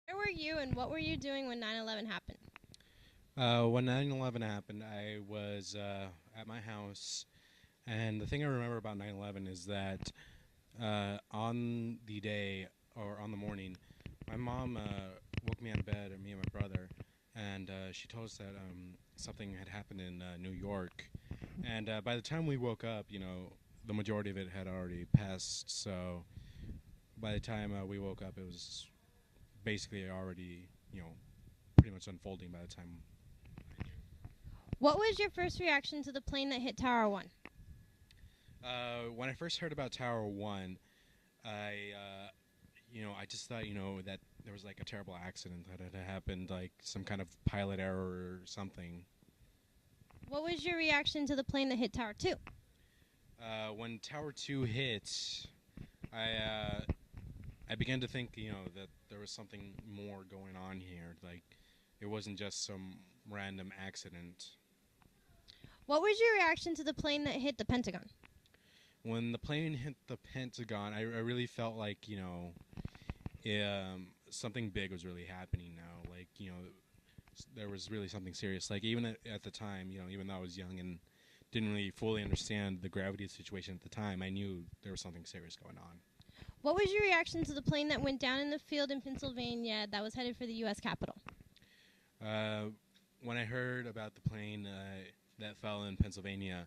Where were you and what were you doing when 9/11 happened? When 9/11 happened, I was at my house, and the thing I remember about 9/11 is that on the day or on the morning, my mom woke me out of bed, me and my brother, and she told us that something had happened in New York. And by the time we woke up, the majority of it had already passed. So by the time we woke up, it was basically already, pretty much unfolding by the time. What was your first reaction to the plane that hit Tower 1? When I first heard about Tower One, I just thought, that there was like a terrible accident that had happened, like some kind of pilot error or something. What was your reaction to the plane that hit Tower 2? When Tower Two hit, I uh, I began to think, that there was something more going on here. Like it wasn't just some random accident. What was your reaction to the plane that hit the Pentagon? When the plane hit the Pentagon, I really felt like, something big was really happening now. Like, there was really something serious. Like, even at the time, even though I was young and didn't really fully understand the gravity of the situation at the time, I knew there was something serious going on. What was your reaction to the plane that went down in the field in Pennsylvania that was headed for the U.S. Capitol? Uh, when I heard about the plane that fell in Pennsylvania,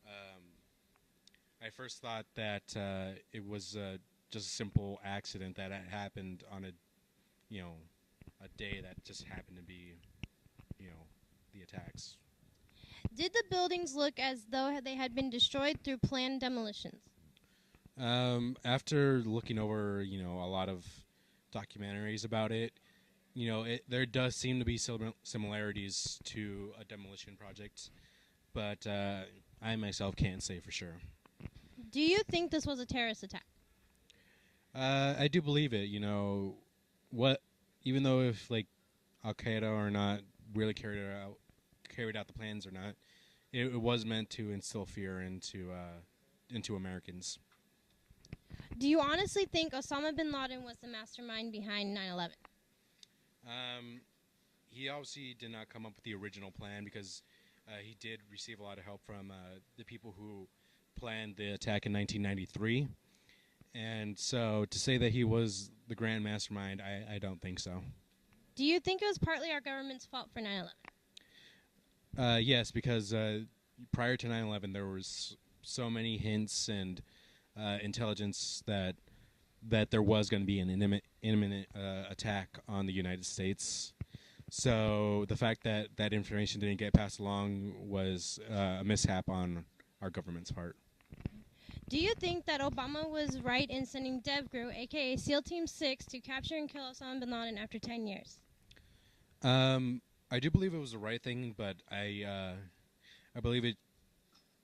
um, I first thought that it was just a simple accident that had happened on you know, a day that just happened to be, you know, the attacks. Did the buildings look as though they had been destroyed through planned demolitions? After looking over, a lot of documentaries about it, there does seem to be similarities to a demolition project, but I myself can't say for sure. Do you think this was a terrorist attack? I do believe it. What, even though if like Al Qaeda or not really carried out the plans or not, it was meant to instill fear into Americans. Do you honestly think Osama bin Laden was the mastermind behind 9/11? Um, he obviously did not come up with the original plan because he did receive a lot of help from the people who planned the attack in 1993. And so to say that he was the grand mastermind, I don't think so. Do you think it was partly our government's fault for 9/11? Yes, because prior to 9/11, there was so many hints and intelligence that there was going to be an imminent attack on the United States. So the fact that that information didn't get passed along was a mishap on our government's part. Do you think that Obama was right in sending DevGru, aka SEAL Team 6, to capture and kill Osama bin Laden after 10 years? I do believe it was the right thing, but I believe it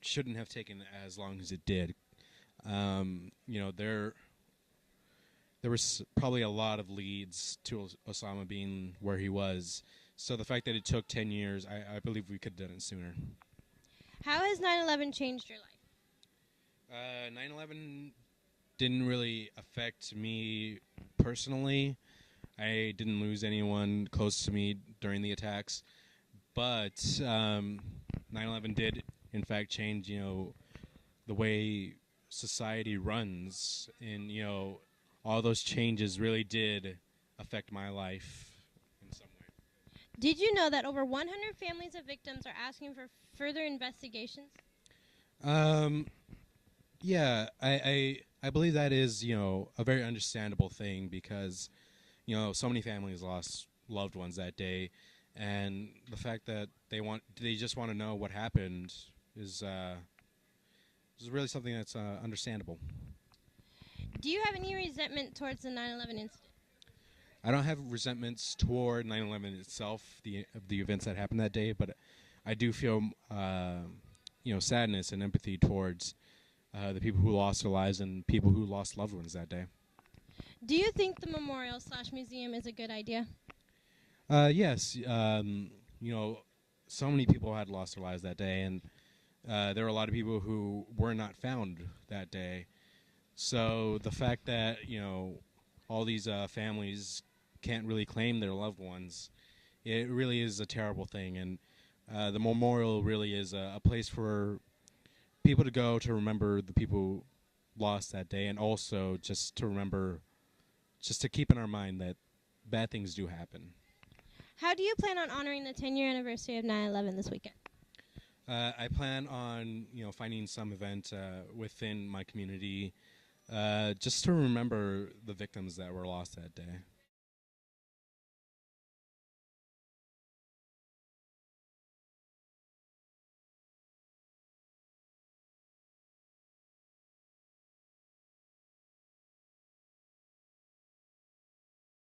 shouldn't have taken as long as it did. There was probably a lot of leads to Osama being where he was. So the fact that it took 10 years, I believe we could have done it sooner. How has 9/11 changed your life? 9/11 didn't really affect me personally. I didn't lose anyone close to me during the attacks, but 9/11 did, in fact, change, the way society runs, and all those changes really did affect my life in some way. Did you know that over 100 families of victims are asking for further investigations? Um, yeah, I believe that is a very understandable thing because so many families lost loved ones that day, and the fact that they just want to know what happened is is really something that's understandable. Do you have any resentment towards the 9/11 incident? I don't have resentments toward 9/11 itself, the events that happened that day, but I do feel sadness and empathy towards the people who lost their lives and people who lost loved ones that day. Do you think the memorial/museum is a good idea? Yes, so many people had lost their lives that day, and there were a lot of people who were not found that day. So the fact that all these families can't really claim their loved ones. It really is a terrible thing, and the memorial really is a place for people to go to remember the people lost that day, and also just to remember, just to keep in our mind that bad things do happen. How do you plan on honoring the 10-year anniversary of 9/11 this weekend? I plan on finding some event within my community, just to remember the victims that were lost that day.